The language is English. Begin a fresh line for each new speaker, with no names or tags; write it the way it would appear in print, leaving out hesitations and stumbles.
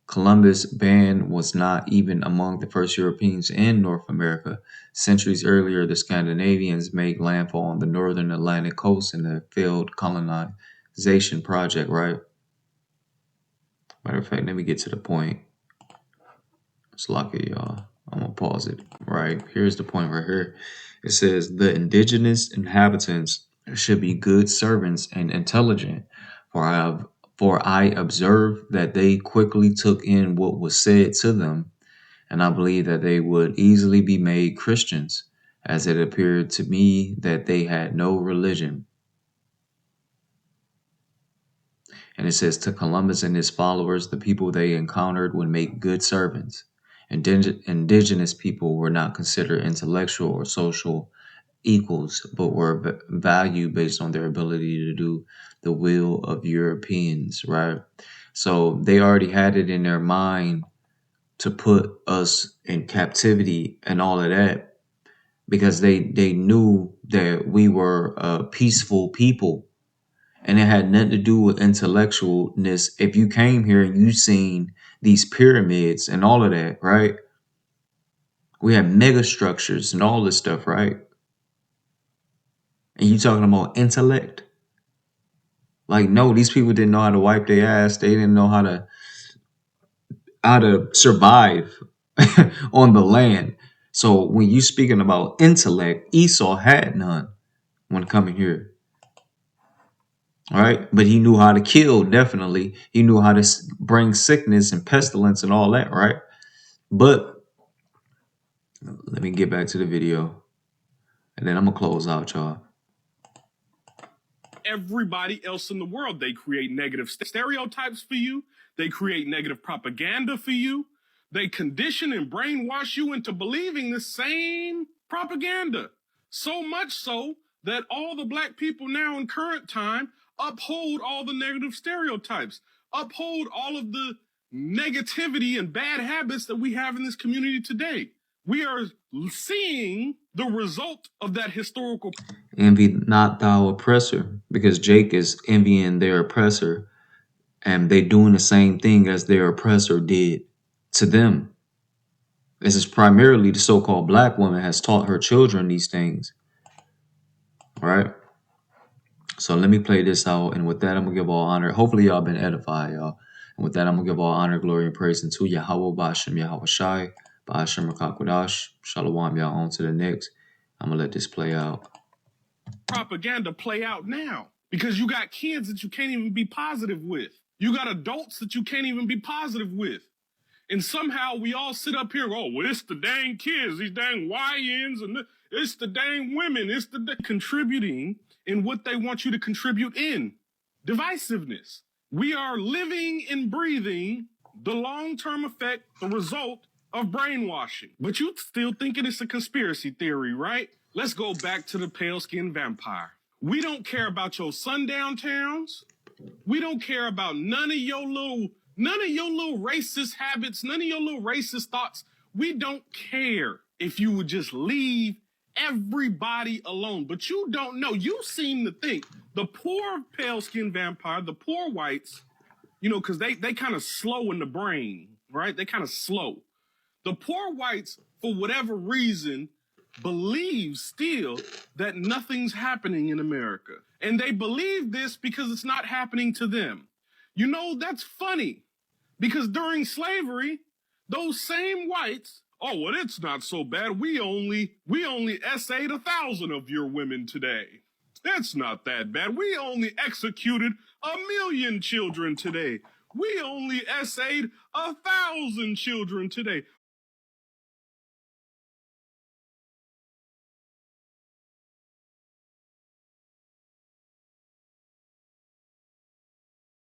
Columbus' band was not even among the first Europeans in North America. Centuries earlier, the Scandinavians made landfall on the northern Atlantic coast in a failed colonization project, right? Matter of fact, let me get to the point. It's lucky, y'all. I'm gonna pause it. Right. Here's the point right here. It says the indigenous inhabitants should be good servants and intelligent, for I observed that they quickly took in what was said to them, and I believe that they would easily be made Christians, as it appeared to me that they had no religion. And it says, to Columbus and his followers, the people they encountered would make good servants. Indigenous people were not considered intellectual or social equals, but were valued based on their ability to do the will of Europeans, right? So they already had it in their mind to put us in captivity and all of that because they knew that we were a peaceful people, and it had nothing to do with intellectualness. If you came here and you seen these pyramids and all of that, right? We have mega structures and all this stuff, right? And you talking about intellect? Like, no, these people didn't know how to wipe their ass. They didn't know how to survive on the land. So when you speaking about intellect, Esau had none when coming here. All right, but he knew how to kill. Definitely, he knew how to bring sickness and pestilence and all that. Right, but let me get back to the video, and then I'm gonna close out, y'all.
Everybody else in the world, they create negative stereotypes for you. They create negative propaganda for you. They condition and brainwash you into believing the same propaganda. So much so that all the black people now in current time uphold all the negative stereotypes, uphold all of the negativity and bad habits that we have in this community today. We are seeing the result of that historical.
Envy not thou oppressor, because Jake is envying their oppressor, and they doing the same thing as their oppressor did to them. This is primarily the so-called black woman has taught her children these things, right? So let me play this out, and with that, I'm gonna give all honor. Hopefully, y'all been edified, y'all. And with that, I'm gonna give all honor, glory, and praise unto Yahweh, Ba'ashem Yahweh Shai, Ba'ashem Rakakwadash, Shalom, y'all. On to the next. I'm gonna let this play out.
Propaganda play out now because you got kids that you can't even be positive with. You got adults that you can't even be positive with. And somehow we all sit up here, oh, well, it's the dang kids, these dang YNs, and it's the dang women, it's the contributing in what they want you to contribute in. Divisiveness. We are living and breathing the long-term effect, the result of brainwashing. But you still thinking it's a conspiracy theory, right? Let's go back to the pale-skinned vampire. We don't care about your sundown towns. We don't care about none of your little racist habits, none of your little racist thoughts. We don't care if you would just leave everybody alone. But you don't know. You seem to think the poor pale-skinned vampire, the poor whites, you know, because they kind of slow in the brain, right? They kind of slow. The poor whites, for whatever reason, believe still that nothing's happening in America. And they believe this because it's not happening to them. You know, that's funny because during slavery, those same whites, oh, well, it's not so bad. We only essayed 1,000 of your women today. That's not that bad. We only executed 1,000,000 children today. We only essayed 1,000 children today.